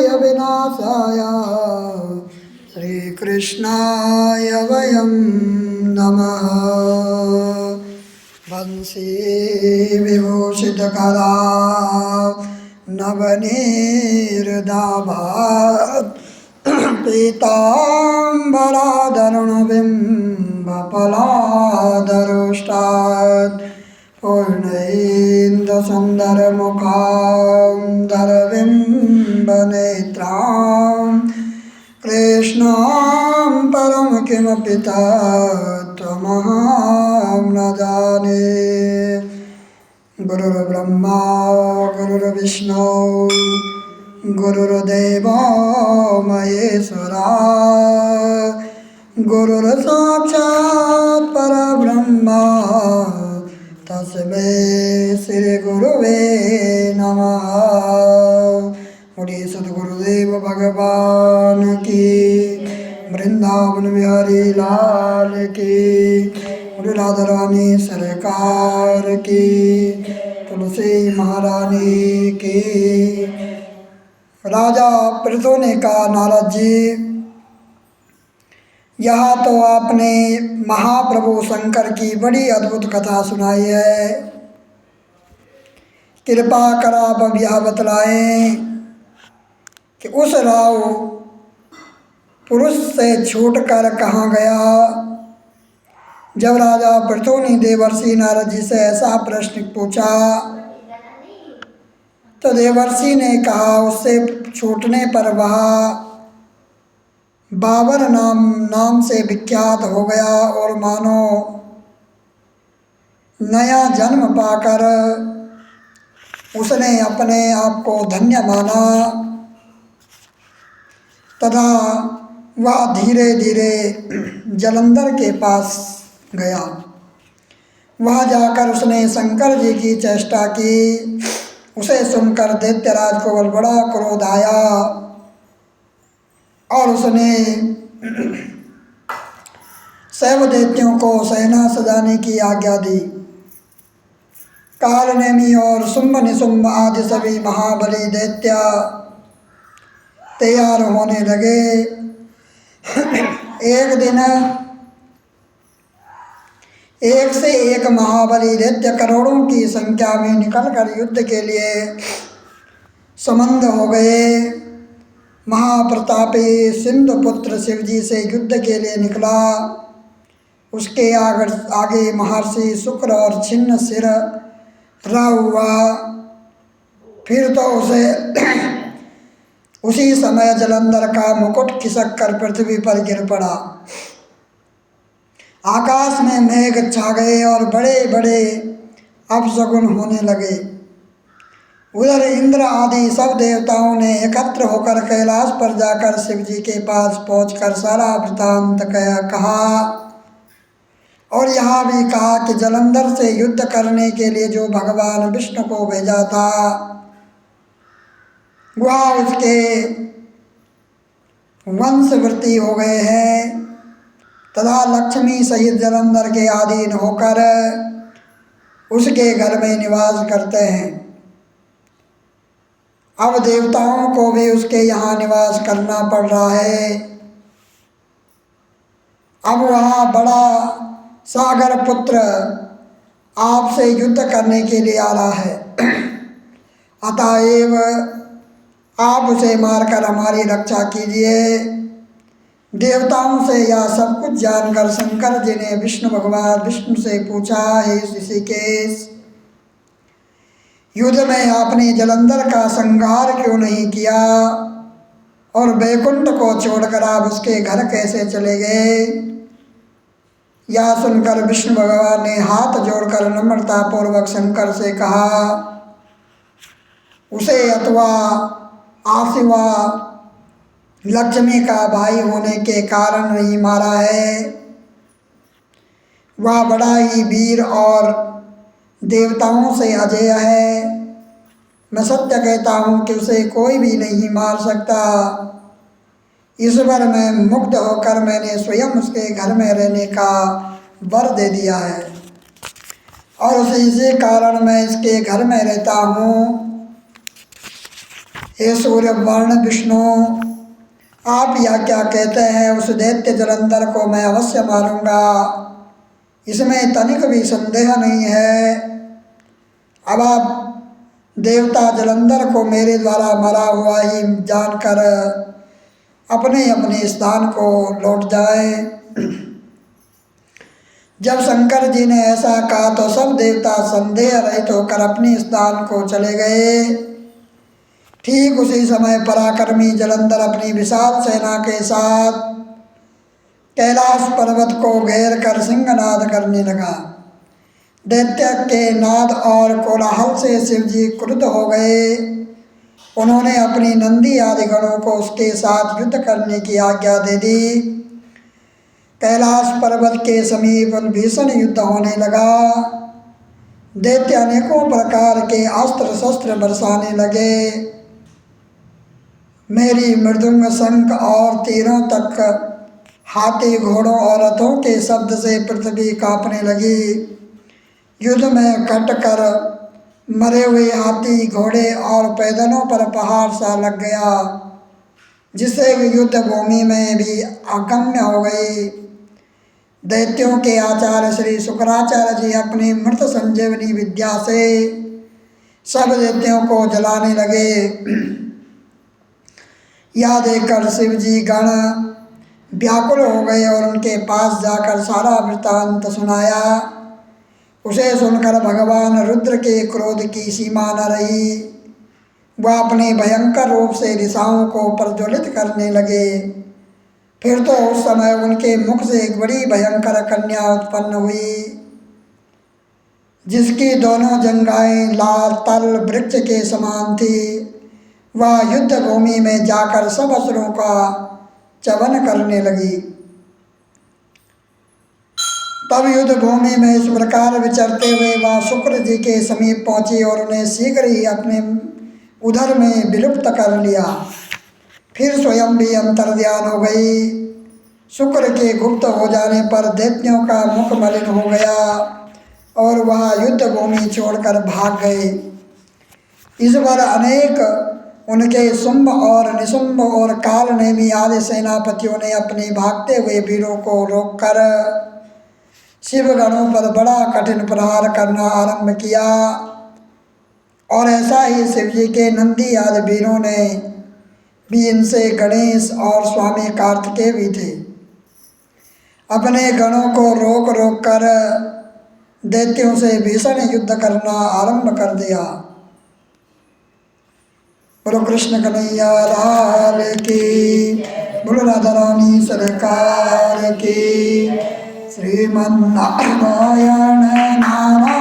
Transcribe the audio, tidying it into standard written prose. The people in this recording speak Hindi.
दुष्टाय विनाशाय श्रीकृष्णाय वयं नमः। वंशी विभूषितकरा नवनीर्दाभात् पीताम्बरादरुणबिम्बफलादरुष्टात् पूर्णैन्दसुन्दरमुखां कृष्णां परं किमपि तत्त्वमहं न जाने। गुरुर्ब्रह्मा गुरुर्विष्णु गुरुर्देवो महेश्वरा गुरुर्साक्षात् परब्रह्मा तस्मै श्री गुरुवे नमः। बोलिए सद्गुरुदेव भगवान की, वृंदावन बिहारी लाल की, राधा रानी सरकार की, तुलसी महारानी की। राजा पृथु ने कहा, नारद जी, यहाँ तो आपने महाप्रभु शंकर की बड़ी अद्भुत कथा सुनाई है, कृपा कर आप अब यह बतलाएं कि उस राव पुरुष से छूटकर कहाँ गया। जब राजा पृथु ने देवर्षि नारद जी से ऐसा प्रश्न पूछा तो देवर्षि ने कहा, उससे छूटने पर वह बाबर नाम से विख्यात हो गया और मानो नया जन्म पाकर उसने अपने आप को धन्य माना तथा वह धीरे धीरे जलंधर के पास गया। वहाँ जाकर उसने शंकर जी की चेष्टा की। उसे सुनकर दैत्यराज को बड़ा क्रोध आया और उसने शैव दैत्यों को सेना सजाने की आज्ञा दी। कालनेमी और शुंभ निशुंभ आदि सभी महाबली दैत्य तैयार होने लगे। एक दिन एक से एक महाबली दैत्य करोड़ों की संख्या में निकलकर युद्ध के लिए संबद्ध हो गए। महाप्रतापी सिंधु पुत्र शिवजी से युद्ध के लिए निकला। उसके आगे महर्षि शुक्र और छिन्न सिर राव हुआ। फिर तो उसे उसी समय जलंधर का मुकुट खिसक कर पृथ्वी पर गिर पड़ा। आकाश में मेघ छा गए और बड़े बड़े अपशगुन होने लगे। उधर इंद्र आदि सब देवताओं ने एकत्र होकर कैलाश पर जाकर शिव जी के पास पहुंचकर सारा वृतांत कहा और यहाँ भी कहा कि जलंधर से युद्ध करने के लिए जो भगवान विष्णु को भेजा था वह उसके वंशवृत्ति हो गए हैं तथा लक्ष्मी सहित जलंधर के अधीन होकर उसके घर में निवास करते हैं। अब देवताओं को भी उसके यहाँ निवास करना पड़ रहा है। अब वहाँ बड़ा सागर पुत्र आपसे युद्ध करने के लिए आ रहा है, अतएव आप उसे मारकर हमारी रक्षा कीजिए। देवताओं से यह सब कुछ जानकर शंकर जी ने भगवान विष्णु से पूछा, हे ऋषिकेश, युद्ध में आपने जलंधर का संहार क्यों नहीं किया और वैकुंठ को छोड़कर आप उसके घर कैसे चले गए। यह सुनकर विष्णु भगवान ने हाथ जोड़कर नम्रता पूर्वक शंकर से कहा, उसे अथवा आशिवा लक्ष्मी का भाई होने के कारण नहीं मारा है। वह बड़ा ही वीर और देवताओं से अजेय है। मैं सत्य कहता हूँ कि उसे कोई भी नहीं मार सकता। इस बार मैं मुग्ध होकर मैंने स्वयं उसके घर में रहने का वर दे दिया है और उसे इसी कारण मैं इसके घर में रहता हूँ। हे सूर्य वर्ण विष्णु, आप यह क्या कहते हैं? उस दैत्य जलंधर को मैं अवश्य मारूंगा, इसमें तनिक भी संदेह नहीं है। अब आप देवता जलंधर को मेरे द्वारा मरा हुआ ही जानकर अपने अपने स्थान को लौट जाए। जब शंकर जी ने ऐसा कहा तो सब देवता संदेह रहित होकर अपने स्थान को चले गए। ठीक उसी समय पराक्रमी जलंधर अपनी विशाल सेना के साथ कैलाश पर्वत को घेर कर सिंहनाद करने लगा। दैत्य के नाद और कोलाहल से शिवजी क्रुद्ध हो गए। उन्होंने अपनी नंदी आदि गणों को उसके साथ युद्ध करने की आज्ञा दे दी। कैलाश पर्वत के समीप भीषण युद्ध होने लगा। दैत्य अनेकों प्रकार के अस्त्र शस्त्र बरसाने लगे। मेरी मृदुंग शंख और तीरों तक हाथी घोड़ों और रथों के शब्द से पृथ्वी कांपने लगी। युद्ध में कट कर मरे हुए हाथी घोड़े और पैदलों पर पहाड़ सा लग गया, जिससे युद्ध भूमि में भी अगम्य हो गई। दैत्यों के आचार्य श्री शुक्राचार्य जी अपनी मृत संजीवनी विद्या से सब दैत्यों को जलाने लगे। यह देखकर शिव जी गण व्याकुल हो गए और उनके पास जाकर सारा वृत्तांत सुनाया। उसे सुनकर भगवान रुद्र के क्रोध की सीमा न रही। वह अपने भयंकर रूप से दिशाओं को प्रज्वलित करने लगे। फिर तो उस समय उनके मुख से एक बड़ी भयंकर कन्या उत्पन्न हुई, जिसकी दोनों जंघाएं लाल तल वृक्ष के समान थी। वह युद्ध भूमि में जाकर सब असुरों का चवन करने लगी। तब युद्ध भूमि में इस प्रकार विचरते हुए वह शुक्र जी के समीप पहुंची और उन्हें शीघ्र ही अपने उधर में विलुप्त कर लिया। फिर स्वयं भी अंतर्ध्यान हो गई। शुक्र के गुप्त हो जाने पर दैत्यों का मुख मलिन हो गया और वह युद्ध भूमि छोड़कर भाग गए। इस बार अनेक उनके शुंभ और निशुंभ और काल नेमी आदि सेनापतियों ने अपने भागते हुए वीरों को रोककर शिवगणों पर बड़ा कठिन प्रहार करना आरंभ किया। और ऐसा ही शिवजी के नंदी आदि वीरों ने भी इनसे गणेश और स्वामी कार्तिकेय भी थे, अपने गणों को रोक रोक कर दैत्यों से भीषण युद्ध करना आरंभ कर दिया। बोलो कृष्ण कन्हैया लाल की, बोलो राधा रानी सरकार की। श्रीमन्नारायण नारायण